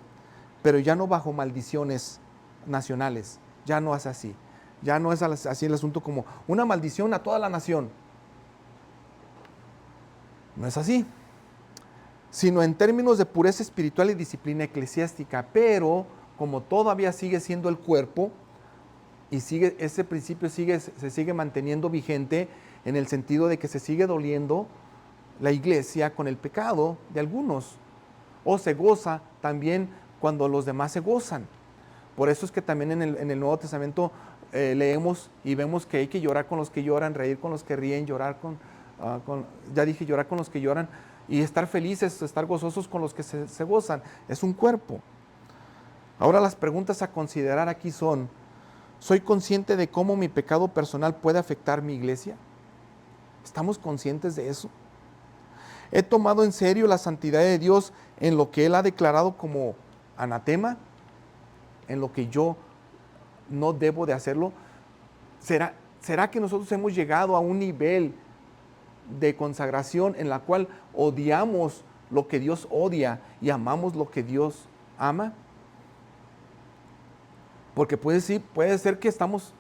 pero ya no bajo maldiciones nacionales, ya no es así. Ya no es así el asunto como una maldición a toda la nación. No es así, sino en términos de pureza espiritual y disciplina eclesiástica, pero como todavía sigue siendo el cuerpo y ese principio se sigue manteniendo vigente en el sentido de que se sigue doliendo la iglesia con el pecado de algunos, o se goza también cuando los demás se gozan. Por eso es que también en el Nuevo Testamento leemos y vemos que hay que llorar con los que lloran, reír con los que ríen, llorar llorar con los que lloran y estar felices, estar gozosos con los que se gozan. Es un cuerpo. Ahora las preguntas a considerar aquí son, ¿soy consciente de cómo mi pecado personal puede afectar mi iglesia? ¿Estamos conscientes de eso? ¿He tomado en serio la santidad de Dios en lo que Él ha declarado como anatema? ¿En lo que yo no debo de hacerlo? ¿Será que nosotros hemos llegado a un nivel de consagración en la cual odiamos lo que Dios odia y amamos lo que Dios ama? Porque puede ser que estamos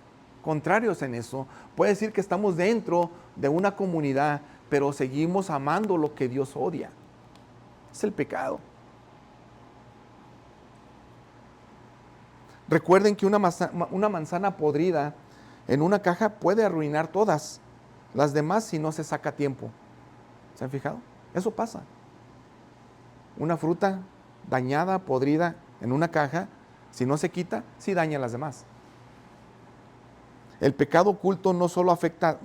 contrarios en eso, puede decir que estamos dentro de una comunidad, pero seguimos amando lo que Dios odia. Es el pecado. Recuerden que una manzana podrida en una caja puede arruinar todas las demás si no se saca a tiempo. ¿Se han fijado? Eso pasa. Una fruta dañada, podrida en una caja, si no se quita, sí daña a las demás. El pecado oculto no solo afecta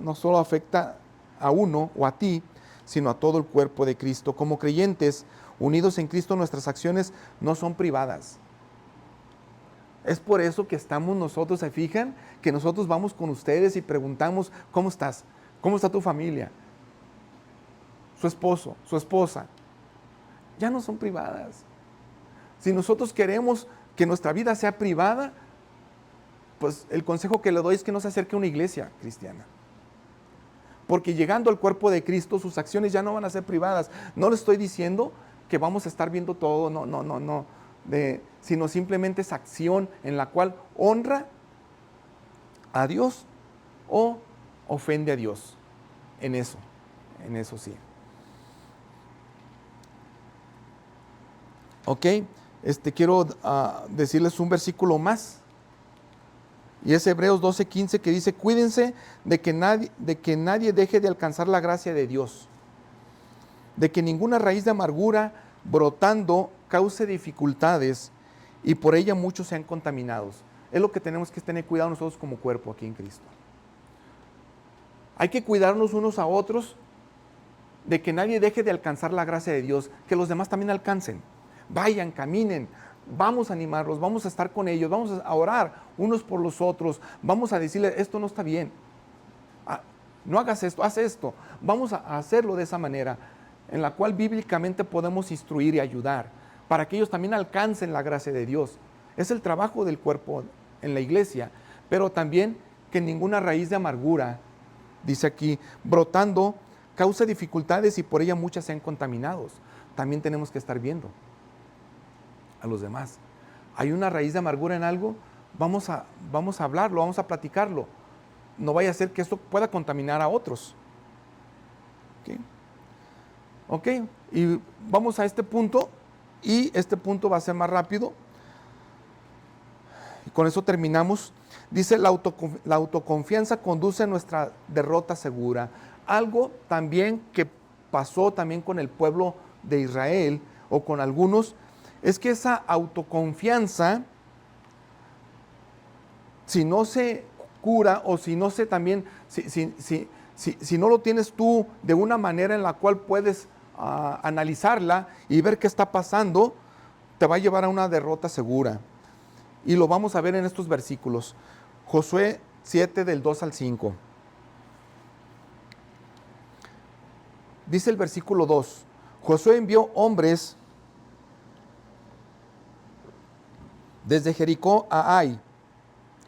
a uno o a ti, sino a todo el cuerpo de Cristo. Como creyentes, unidos en Cristo, nuestras acciones no son privadas. Es por eso que estamos nosotros, ¿se fijan? Que nosotros vamos con ustedes y preguntamos, ¿cómo estás? ¿Cómo está tu familia? Su esposo, su esposa. Ya no son privadas. Si nosotros queremos que nuestra vida sea privada, pues el consejo que le doy es que no se acerque a una iglesia cristiana. porque llegando al cuerpo de Cristo, sus acciones ya no van a ser privadas. No le estoy diciendo que vamos a estar viendo todo, no, sino simplemente esa acción en la cual honra a Dios o ofende a Dios. En eso sí. Ok, quiero decirles un versículo más. Y es Hebreos 12:15 que dice, cuídense de que nadie deje de alcanzar la gracia de Dios, de que ninguna raíz de amargura brotando cause dificultades y por ella muchos sean contaminados. Es lo que tenemos que tener cuidado nosotros como cuerpo aquí en Cristo. Hay que cuidarnos unos a otros de que nadie deje de alcanzar la gracia de Dios, que los demás también alcancen. Vayan, caminen, vamos a animarlos, vamos a estar con ellos, vamos a orar unos por los otros, vamos a decirles, esto no está bien, no hagas esto, haz esto. Vamos a hacerlo de esa manera, en la cual bíblicamente podemos instruir y ayudar, para que ellos también alcancen la gracia de Dios. Es el trabajo del cuerpo en la iglesia, pero también que ninguna raíz de amargura, dice aquí, brotando, cause dificultades y por ella muchas sean contaminados. También tenemos que estar viendo a los demás. Hay una raíz de amargura en algo, vamos a hablarlo, vamos a platicarlo. No vaya a ser que esto pueda contaminar a otros. ¿Ok? Y vamos a este punto, y este punto va a ser más rápido. Y con eso terminamos. Dice, la autoconfianza conduce a nuestra derrota segura. Algo también que pasó también con el pueblo de Israel, o con algunos, es que esa autoconfianza, si no se cura, o si no se también, si no lo tienes tú de una manera en la cual puedes analizarla y ver qué está pasando, te va a llevar a una derrota segura. Y lo vamos a ver en estos versículos. Josué 7 del 2 al 5. Dice el versículo 2, Josué envió hombres desde Jericó a Ai,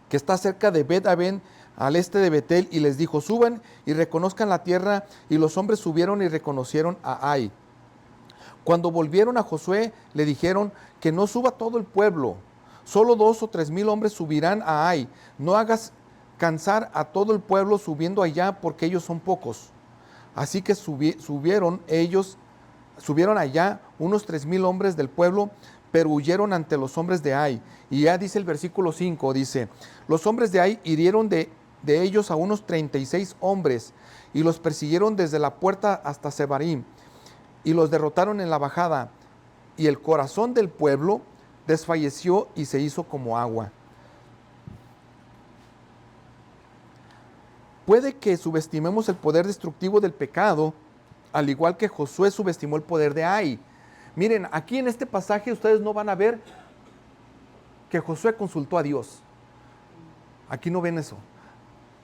que está cerca de Bet-aven, al este de Betel, y les dijo, suban y reconozcan la tierra, y los hombres subieron y reconocieron a Ai. Cuando volvieron a Josué, le dijeron que no suba todo el pueblo, solo 2 o 3 mil hombres subirán a Ai, no hagas cansar a todo el pueblo subiendo allá, porque ellos son pocos. Así que subieron allá unos 3 mil hombres del pueblo, pero huyeron ante los hombres de Ai. Y ya dice el versículo 5, dice, los hombres de Ai hirieron de ellos a unos 36 hombres, y los persiguieron desde la puerta hasta Sebarim, y los derrotaron en la bajada, y el corazón del pueblo desfalleció y se hizo como agua. Puede que subestimemos el poder destructivo del pecado, al igual que Josué subestimó el poder de Ai. Miren, aquí en este pasaje ustedes no van a ver que Josué consultó a Dios. Aquí no ven eso.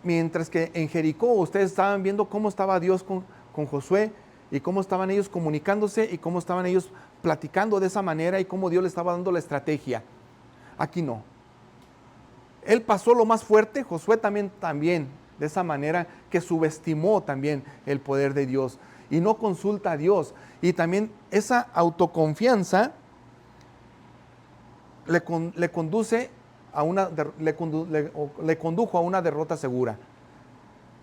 Mientras que en Jericó ustedes estaban viendo cómo estaba Dios con Josué, y cómo estaban ellos comunicándose, y cómo estaban ellos platicando de esa manera, y cómo Dios le estaba dando la estrategia. Aquí no. Él pasó lo más fuerte, Josué también, de esa manera que subestimó también el poder de Dios y no consulta a Dios. Y también esa autoconfianza le condujo a una derrota segura.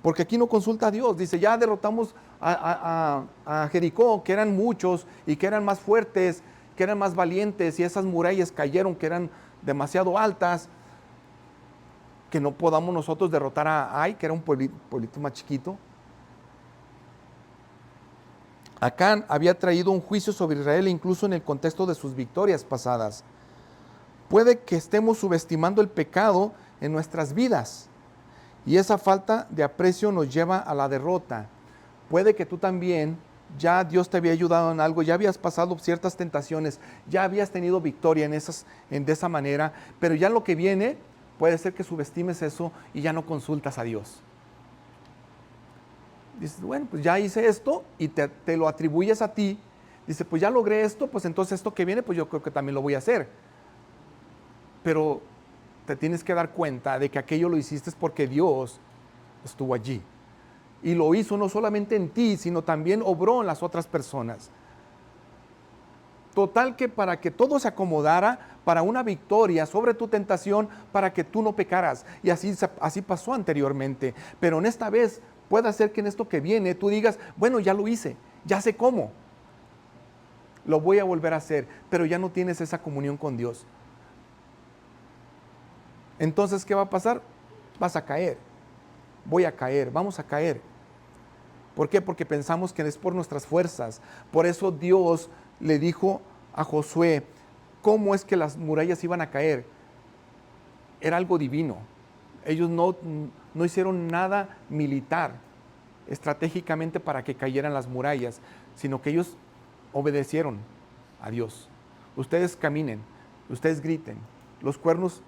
Porque aquí no consulta a Dios. Dice, ya derrotamos a Jericó, que eran muchos y que eran más fuertes, que eran más valientes, y esas murallas cayeron, que eran demasiado altas, que no podamos nosotros derrotar a Ai, que era un pueblito más chiquito. Acán había traído un juicio sobre Israel, incluso en el contexto de sus victorias pasadas. Puede que estemos subestimando el pecado en nuestras vidas, y esa falta de aprecio nos lleva a la derrota. Puede que tú también, ya Dios te había ayudado en algo, ya habías pasado ciertas tentaciones, ya habías tenido victoria de esa manera, pero ya lo que viene, puede ser que subestimes eso y ya no consultas a Dios. Dices, bueno, pues ya hice esto, y te lo atribuyes a ti. Dice, pues ya logré esto, pues entonces esto que viene, pues yo creo que también lo voy a hacer. Pero te tienes que dar cuenta de que aquello lo hiciste porque Dios estuvo allí. Y lo hizo no solamente en ti, sino también obró en las otras personas. Total que para que todo se acomodara para una victoria sobre tu tentación, para que tú no pecaras. Y así pasó anteriormente. Pero en esta vez puede ser que en esto que viene tú digas, bueno, ya lo hice, ya sé cómo. Lo voy a volver a hacer, pero ya no tienes esa comunión con Dios. Entonces, ¿qué va a pasar? Vas a caer. Voy a caer, vamos a caer. ¿Por qué? Porque pensamos que es por nuestras fuerzas. Por eso Dios le dijo a Josué cómo es que las murallas iban a caer. Era algo divino. Ellos no hicieron nada militar estratégicamente para que cayeran las murallas, sino que ellos obedecieron a Dios. Ustedes caminen, ustedes griten, los cuernos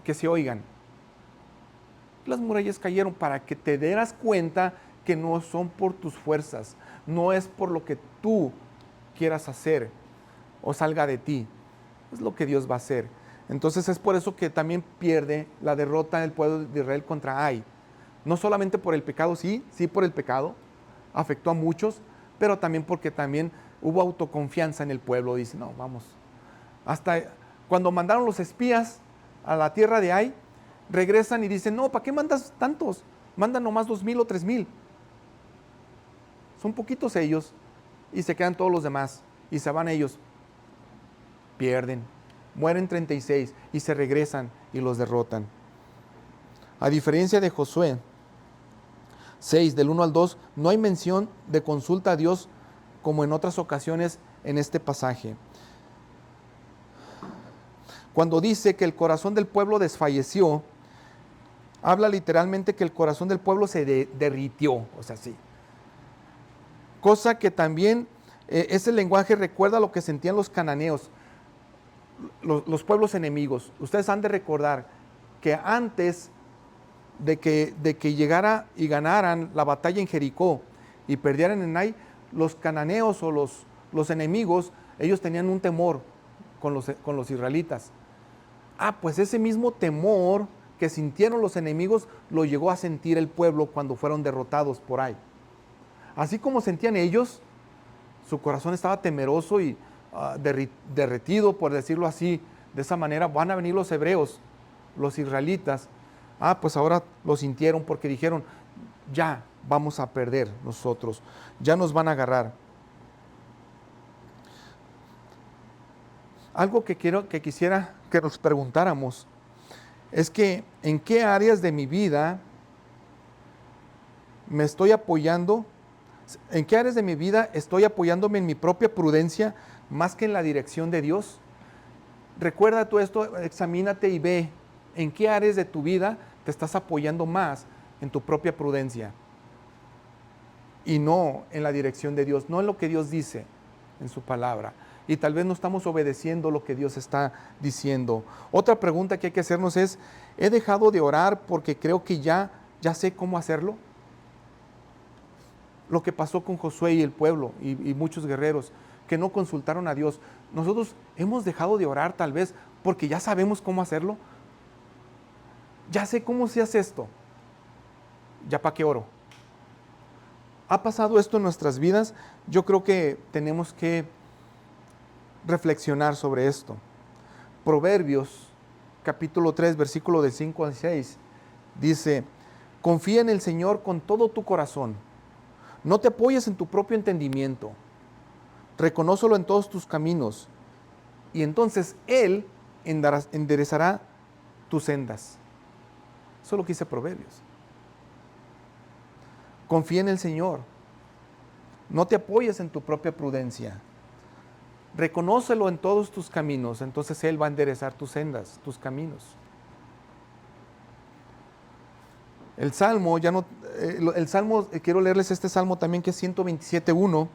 que se oigan. Las murallas cayeron para que te dieras cuenta que no son por tus fuerzas, no es por lo que tú quieras hacer o salga de ti, es lo que Dios va a hacer. Entonces es por eso que también pierde la derrota del pueblo de Israel contra Ai. No solamente por el pecado, sí por el pecado, afectó a muchos, pero también porque también hubo autoconfianza en el pueblo. Dice, no, vamos. Hasta cuando mandaron los espías a la tierra de Ai, regresan y dicen, no, ¿para qué mandas tantos? Mandan nomás 2,000 o 3,000. Son poquitos ellos y se quedan todos los demás y se van ellos. Pierden, mueren 36 y se regresan y los derrotan. A diferencia de Josué 6, del 1 al 2, no hay mención de consulta a Dios como en otras ocasiones en este pasaje. Cuando dice que el corazón del pueblo desfalleció, habla literalmente que el corazón del pueblo se derritió, o sea, sí. Cosa que también ese lenguaje recuerda lo que sentían los cananeos, los pueblos enemigos. Ustedes han de recordar que antes de que llegara y ganaran la batalla en Jericó y perdieran en Ai, los cananeos o los enemigos, ellos tenían un temor con los israelitas. Pues ese mismo temor que sintieron los enemigos lo llegó a sentir el pueblo cuando fueron derrotados por Ai. Así como sentían ellos, su corazón estaba temeroso y derretido, por decirlo así. De esa manera van a venir los hebreos, los israelitas. Pues ahora lo sintieron porque dijeron, ya vamos a perder nosotros, ya nos van a agarrar. Algo que quisiera que nos preguntáramos es que en qué áreas de mi vida me estoy apoyando, en qué áreas de mi vida estoy apoyándome en mi propia prudencia más que en la dirección de Dios. Recuerda todo esto, examínate y ve en qué áreas de tu vida te estás apoyando más en tu propia prudencia y no en la dirección de Dios, no en lo que Dios dice en su palabra. Y tal vez no estamos obedeciendo lo que Dios está diciendo. Otra pregunta que hay que hacernos es, ¿he dejado de orar porque creo que ya sé cómo hacerlo? Lo que pasó con Josué y el pueblo y muchos guerreros que no consultaron a Dios. Nosotros hemos dejado de orar tal vez porque ya sabemos cómo hacerlo. Ya sé cómo se hace esto. ¿Ya para qué oro? ¿Ha pasado esto en nuestras vidas? Yo creo que tenemos que reflexionar sobre esto. Proverbios, capítulo 3, versículo de 5 al 6, dice, confía en el Señor con todo tu corazón. No te apoyes en tu propio entendimiento. Reconócelo en todos tus caminos. Y entonces Él enderezará tus sendas. Eso es lo que dice Proverbios. Confía en el Señor. No te apoyes en tu propia prudencia. Reconócelo en todos tus caminos. Entonces Él va a enderezar tus sendas, tus caminos. El Salmo, quiero leerles este Salmo también que es 127:1.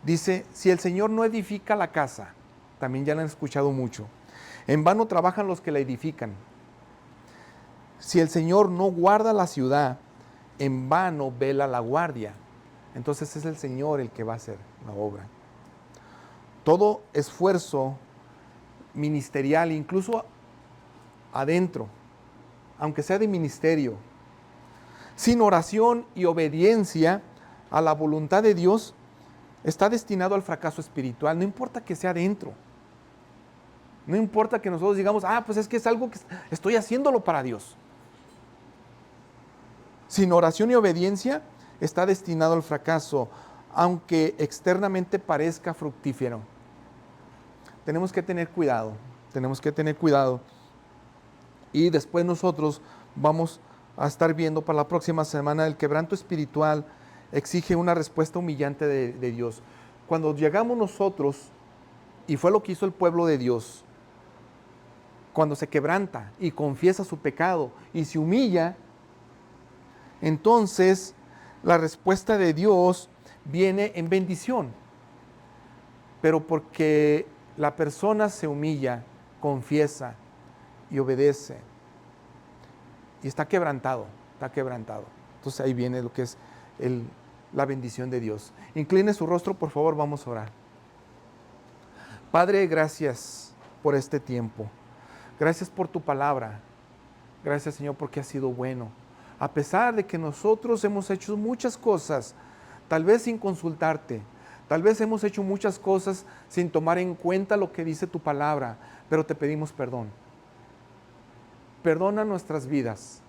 Dice, si el Señor no edifica la casa, también ya lo han escuchado mucho, en vano trabajan los que la edifican. Si el Señor no guarda la ciudad, en vano vela la guardia. Entonces es el Señor el que va a hacer la obra. Todo esfuerzo ministerial, incluso adentro, aunque sea de ministerio, Sin oración y obediencia a la voluntad de Dios, está destinado al fracaso espiritual. No importa que sea dentro. No importa que nosotros digamos, pues es que es algo que estoy haciéndolo para Dios. Sin oración y obediencia, está destinado al fracaso, aunque externamente parezca fructífero. Tenemos que tener cuidado, tenemos que tener cuidado. Y después nosotros vamos a estar viendo para la próxima semana el quebranto espiritual exige una respuesta humillante de Dios. Cuando llegamos nosotros, y fue lo que hizo el pueblo de Dios, cuando se quebranta y confiesa su pecado y se humilla, entonces la respuesta de Dios viene en bendición. Pero porque la persona se humilla, confiesa y obedece y está quebrantado. Entonces ahí viene lo que es la bendición de Dios. Incline su rostro, por favor, vamos a orar. Padre, gracias por este tiempo. Gracias por tu palabra. Gracias, Señor, porque has sido bueno. A pesar de que nosotros hemos hecho muchas cosas, tal vez sin consultarte, tal vez hemos hecho muchas cosas sin tomar en cuenta lo que dice tu palabra, pero te pedimos perdón. Perdona nuestras vidas.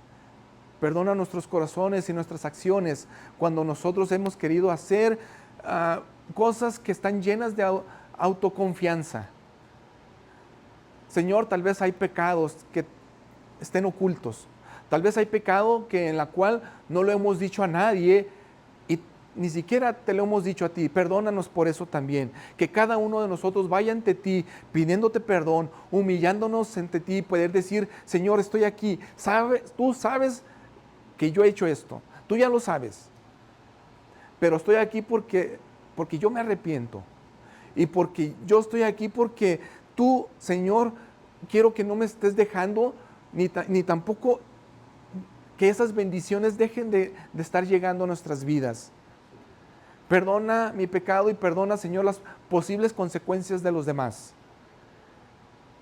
Perdona nuestros corazones y nuestras acciones cuando nosotros hemos querido hacer cosas que están llenas de autoconfianza. Señor, tal vez hay pecados que estén ocultos. Tal vez hay pecado en la cual no lo hemos dicho a nadie y ni siquiera te lo hemos dicho a ti. Perdónanos por eso también. Que cada uno de nosotros vaya ante ti pidiéndote perdón, humillándonos ante ti y poder decir, Señor, estoy aquí. Tú sabes que yo he hecho esto. Tú ya lo sabes. Pero estoy aquí porque yo me arrepiento. Y porque yo estoy aquí porque tú, Señor, quiero que no me estés dejando ni tampoco que esas bendiciones dejen de estar llegando a nuestras vidas. Perdona mi pecado y perdona, Señor, las posibles consecuencias de los demás.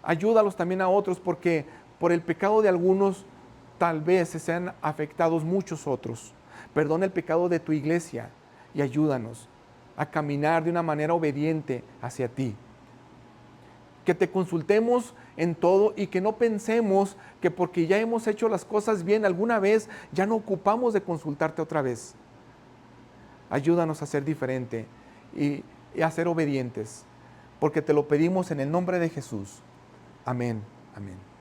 Ayúdalos también a otros porque por el pecado de algunos tal vez se sean afectados muchos otros. Perdona el pecado de tu iglesia y ayúdanos a caminar de una manera obediente hacia ti. Que te consultemos en todo y que no pensemos que porque ya hemos hecho las cosas bien alguna vez, ya no ocupamos de consultarte otra vez. Ayúdanos a ser diferente y a ser obedientes, porque te lo pedimos en el nombre de Jesús. Amén. Amén.